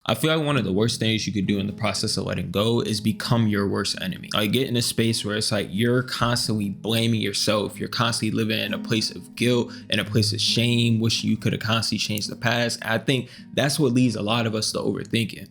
I feel like one of the worst things you could do in the process of letting go is become your worst enemy. Like get in a space where it's like you're constantly blaming yourself. You're constantly living in a place of guilt and a place of shame, wishing you could have constantly changed the past. And I think that's what leads a lot of us to overthinking.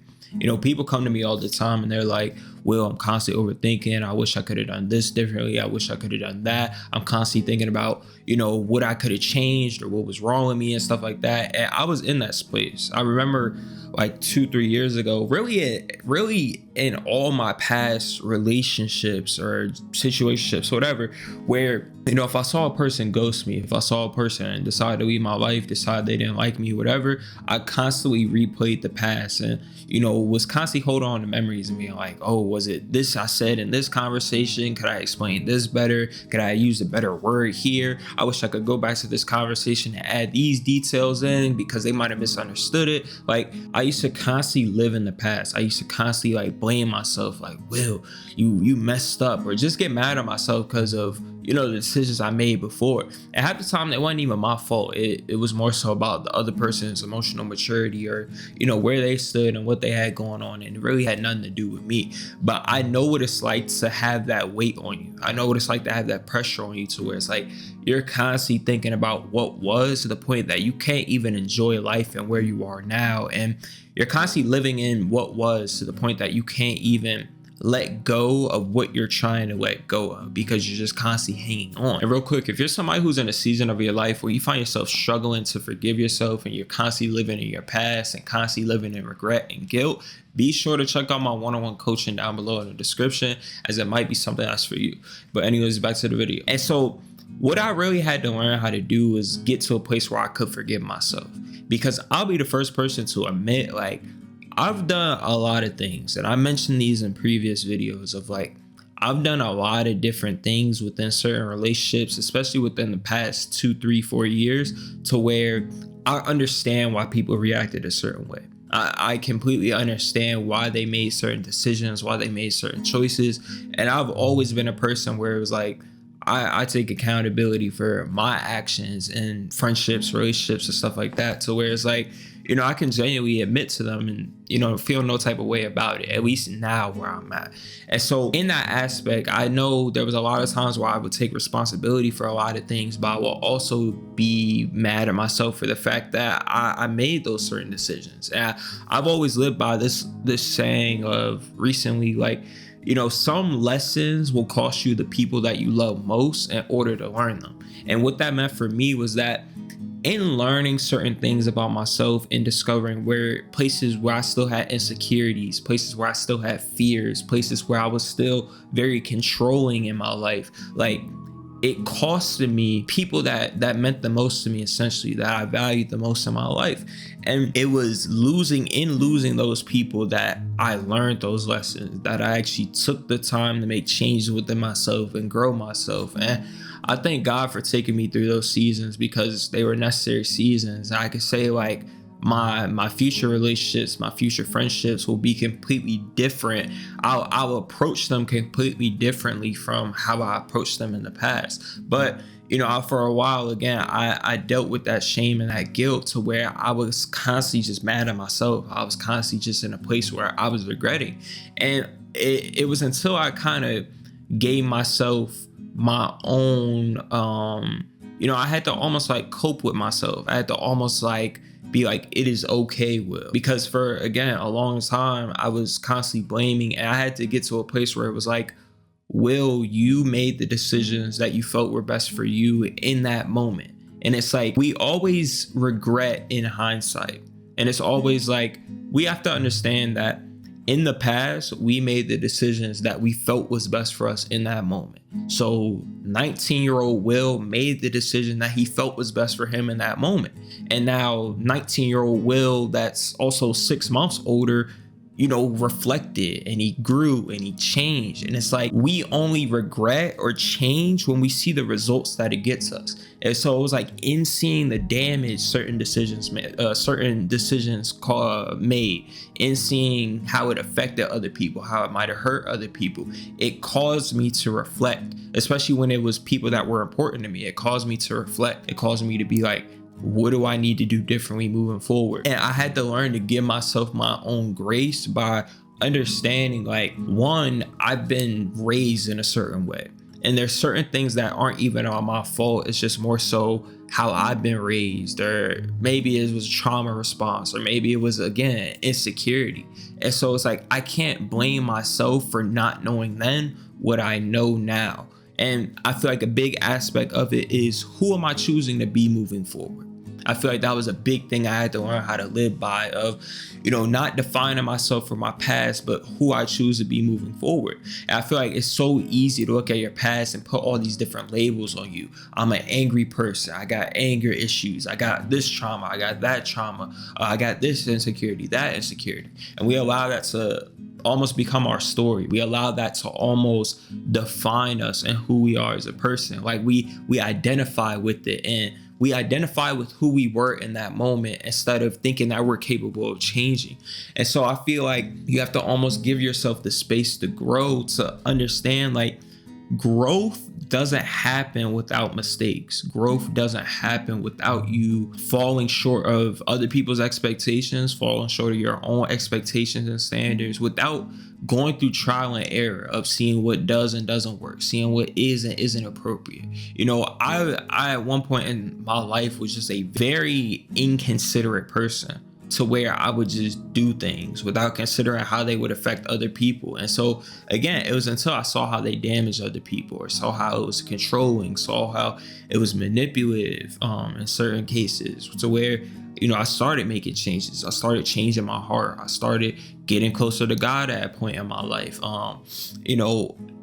People come to me all the time and they're like, Will, I'm constantly overthinking. I wish I could have done this differently. I wish I could have done that. I'm constantly thinking about, what I could have changed or what was wrong with me and stuff like that. And I was in that space. I remember like 2-3 years ago, really in all my past relationships or situationships, whatever, where, if I saw a person ghost me, if I saw a person decide to leave my life, decide they didn't like me, whatever, I constantly replayed the past and, was constantly holding on to memories and being like, oh, was it this I said in this conversation? Could I explain this better? Could I use a better word here? I wish I could go back to this conversation and add these details in because they might have misunderstood it. Like I used to constantly live in the past. I used to constantly like blame myself, like, Will, you messed up, or just get mad at myself because of the decisions I made before. And half the time that wasn't even my fault. It was more so about the other person's emotional maturity or where they stood and what they had going on, and it really had nothing to do with me. But I know what it's like to have that weight on you. I know what it's like to have that pressure on you, to where it's like you're constantly thinking about what was, to the point that you can't even enjoy life and where you are now, and you're constantly living in what was, to the point that you can't even let go of what you're trying to let go of because you're just constantly hanging on. And real quick, if you're somebody who's in a season of your life where you find yourself struggling to forgive yourself and you're constantly living in your past and constantly living in regret and guilt, be sure to check out my one-on-one coaching down below in the description, as it might be something else for you. But anyways, back to the video. And so what I really had to learn how to do is get to a place where I could forgive myself, because I'll be the first person to admit, like, I've done a lot of things, and I mentioned these in previous videos of like, I've done a lot of different things within certain relationships, especially within the past 2, 3, 4 years, to where I understand why people reacted a certain way. I completely understand why they made certain decisions, why they made certain choices. And I've always been a person where it was like, I take accountability for my actions in friendships, relationships, and stuff like that, to where it's like, I can genuinely admit to them and, feel no type of way about it, at least now where I'm at. And so in that aspect, I know there was a lot of times where I would take responsibility for a lot of things, but I will also be mad at myself for the fact that I made those certain decisions. And I've always lived by this saying of recently, like, some lessons will cost you the people that you love most in order to learn them. And what that meant for me was that in learning certain things about myself and discovering places where I still had insecurities, places where I still had fears, places where I was still very controlling in my life, like, it costed me people that meant the most to me, essentially, that I valued the most in my life. And it was losing those people that I learned those lessons, that I actually took the time to make changes within myself and grow myself. And I thank God for taking me through those seasons, because they were necessary seasons. I could say, like, my future relationships, my future friendships will be completely different. I'll approach them completely differently from how I approached them in the past. But for a while, again, I dealt with that shame and that guilt, to where I was constantly just mad at myself. I was constantly just in a place where I was regretting. And it was until I kind of gave myself my own, I had to almost like cope with myself. I had to almost like be like, it is okay, Will, because for, again, a long time I was constantly blaming, and I had to get to a place where it was like, Will, you made the decisions that you felt were best for you in that moment. And it's like, we always regret in hindsight, and it's always like, we have to understand that in the past, we made the decisions that we felt was best for us in that moment. So 19-year-old Will made the decision that he felt was best for him in that moment. And now 19-year-old Will, that's also 6 months older, reflected, and he grew and he changed. And it's like, we only regret or change when we see the results that it gets us. And so it was like, in seeing the damage certain decisions made, made, in seeing how it affected other people, how it might have hurt other people, it caused me to reflect, especially when it was people that were important to me. It caused me to reflect. It caused me to be like, what do I need to do differently moving forward? And I had to learn to give myself my own grace by understanding, like, one, I've been raised in a certain way. And there's certain things that aren't even on my fault. It's just more so how I've been raised, or maybe it was trauma response, or maybe it was, again, insecurity. And so it's like, I can't blame myself for not knowing then what I know now. And I feel like a big aspect of it is, who am I choosing to be moving forward? I feel like that was a big thing I had to learn how to live by, of, not defining myself for my past, but who I choose to be moving forward. And I feel like it's so easy to look at your past and put all these different labels on you. I'm an angry person. I got anger issues. I got this trauma. I got that trauma. I got this insecurity, that insecurity. And we allow that to almost become our story. We allow that to almost define us and who we are as a person. Like we identify with it, and we identify with who we were in that moment, instead of thinking that we're capable of changing. And so I feel like you have to almost give yourself the space to grow, to understand, like, growth doesn't happen without mistakes. Growth doesn't happen without you falling short of other people's expectations, falling short of your own expectations and standards, without going through trial and error of seeing what does and doesn't work, seeing what is and isn't appropriate. I at one point in my life was just a very inconsiderate person, to where I would just do things without considering how they would affect other people. And so, again, it was until I saw how they damaged other people, or saw how it was controlling, saw how it was manipulative in certain cases, to where, I started making changes. I started changing my heart. I started getting closer to God at a point in my life.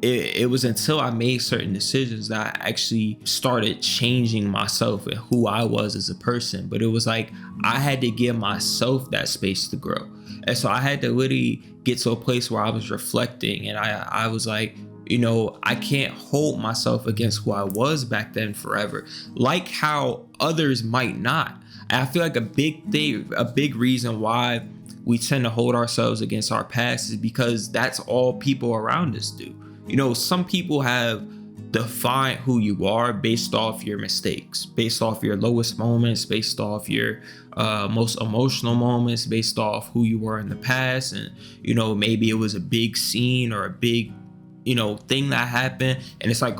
It was until I made certain decisions that I actually started changing myself and who I was as a person. But it was like, I had to give myself that space to grow. And so I had to literally get to a place where I was reflecting, and I was like, I can't hold myself against who I was back then forever, like how others might not. And I feel like a big reason why we tend to hold ourselves against our past is because that's all people around us do. Some people have defined who you are based off your mistakes, based off your lowest moments, based off your most emotional moments, based off who you were in the past. And, maybe it was a big scene or a big thing that happened, and it's like,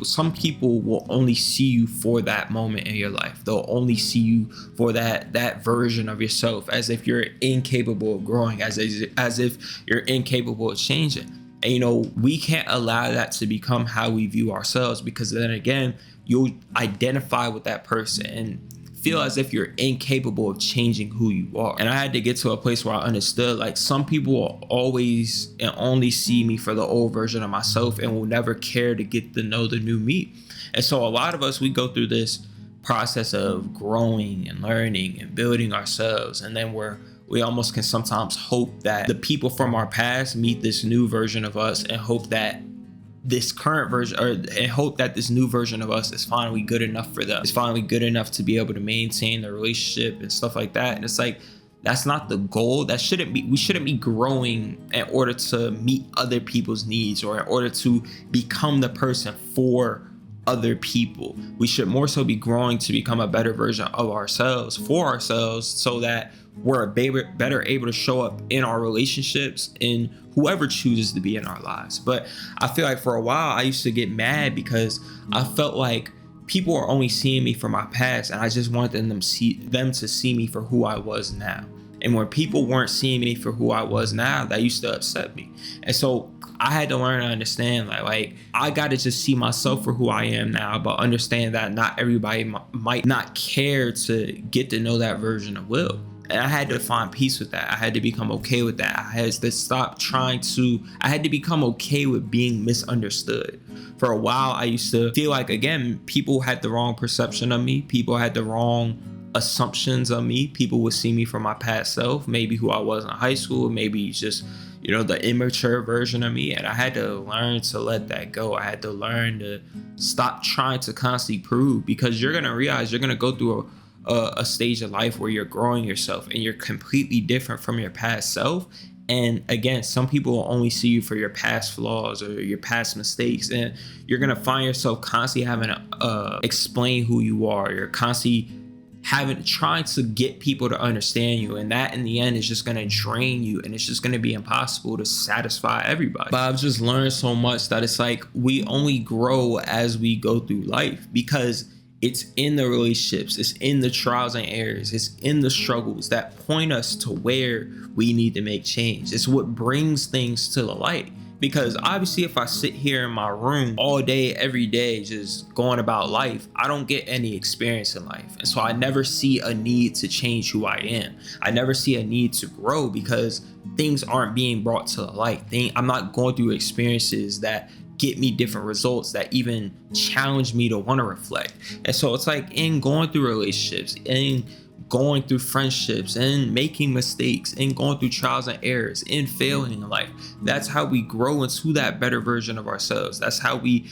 some people will only see you for that moment in your life. They'll only see you for that version of yourself, as if you're incapable of growing, as if you're incapable of changing. And we can't allow that to become how we view ourselves, because then again, you'll identify with that person and feel as if you're incapable of changing who you are. And I had to get to a place where I understood, like, some people will always and only see me for the old version of myself, and will never care to get to know the new me. And so a lot of us, we go through this process of growing and learning and building ourselves, and then we almost can sometimes hope that the people from our past meet this new version of us, and hope that this current version, and hope that this new version of us is finally good enough for them. It's finally good enough to be able to maintain the relationship and stuff like that. And it's like, that's not the goal. We shouldn't be growing in order to meet other people's needs, or in order to become the person for other people. We should more so be growing to become a better version of ourselves, for ourselves, so that we're better able to show up in our relationships, in whoever chooses to be in our lives. But I feel like for a while I used to get mad because I felt like people are only seeing me for my past, and I just wanted them to see me for who I was now. And when people weren't seeing me for who I was now, that used to upset me. And so I had to learn to understand, like I got to just see myself for who I am now, but understand that not everybody might not care to get to know that version of Will. And I had to find peace with that. I had to become okay with that. I had to become okay with being misunderstood. For a while, I used to feel like, again, people had the wrong perception of me. People had the wrong assumptions of me. People would see me for my past self, maybe who I was in high school, maybe just, the immature version of me. And I had to learn to let that go. I had to learn to stop trying to constantly prove, because you're going to realize you're going to go through a stage of life where you're growing yourself and you're completely different from your past self. And again, some people will only see you for your past flaws or your past mistakes, and you're going to find yourself constantly having to explain who you are. You're constantly trying to get people to understand you, and that in the end is just going to drain you, and it's just going to be impossible to satisfy everybody. But I've just learned so much that it's like we only grow as we go through life, because it's in the relationships, it's in the trials and errors, it's in the struggles that point us to where we need to make change. It's what brings things to the light. Because obviously, if I sit here in my room all day, every day, just going about life, I don't get any experience in life. And so I never see a need to change who I am. I never see a need to grow, because things aren't being brought to the light. I'm not going through experiences that get me different results, that even challenge me to want to reflect. And so it's like, in going through relationships, in going through friendships, and making mistakes, and going through trials and errors, and failing in life, that's how we grow into that better version of ourselves. That's how we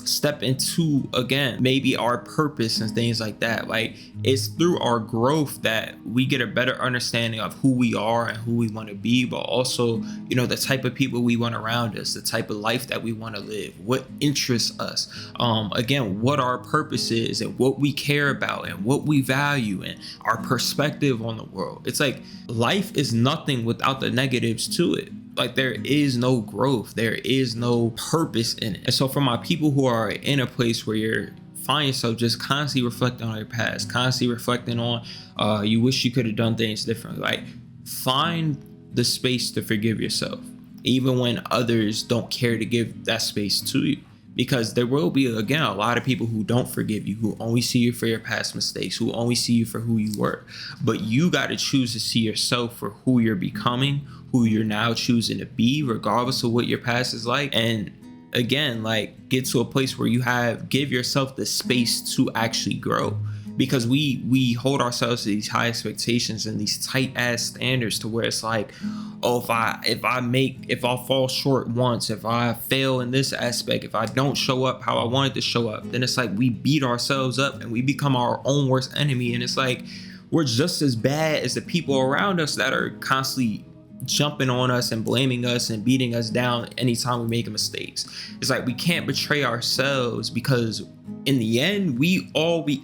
step into, again, maybe our purpose and things like that. Like, it's through our growth that we get a better understanding of who we are and who we want to be, but also, you know, the type of people we want around us, the type of life that we want to live, what interests us, again, what our purpose is, and what we care about, and what we value, and our perspective on the world. It's like, life is nothing without the negatives to it. Like, there is no growth, there is no purpose in it. And so for my people who are in a place where you're find yourself just constantly reflecting on your past, constantly reflecting on you wish you could have done things differently, like, find the space to forgive yourself, even when others don't care to give that space to you. Because there will be, again, a lot of people who don't forgive you, who only see you for your past mistakes, who only see you for who you were. But you got to choose to see yourself for who you're becoming, who you're now choosing to be, regardless of what your past is like. And again, like, get to a place where you give yourself the space to actually grow. Because we hold ourselves to these high expectations and these tight ass standards, to where it's like, oh, if I fall short once, if I fail in this aspect, if I don't show up how I wanted to show up, then it's like we beat ourselves up and we become our own worst enemy. And it's like, we're just as bad as the people around us that are constantly jumping on us and blaming us and beating us down anytime we make mistakes. It's like, we can't betray ourselves, because in the end, we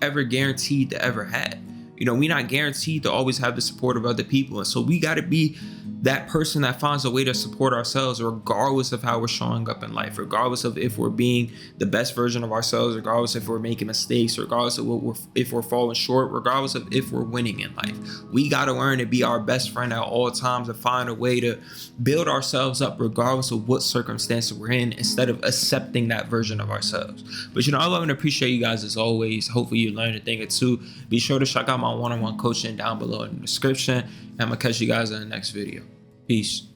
ever guaranteed to ever had. You know, we're not guaranteed to always have the support of other people. And so we got to be that person that finds a way to support ourselves, regardless of how we're showing up in life, regardless of if we're being the best version of ourselves, regardless if we're making mistakes, regardless of if we're falling short, regardless of if we're winning in life. We got to learn to be our best friend at all times, and find a way to build ourselves up regardless of what circumstances we're in, instead of accepting that version of ourselves. But, you know, I love and appreciate you guys as always. Hopefully you learned a thing or two. Be sure to check out my one-on-one coaching down below in the description, and I'm gonna catch you guys in the next video. Peace.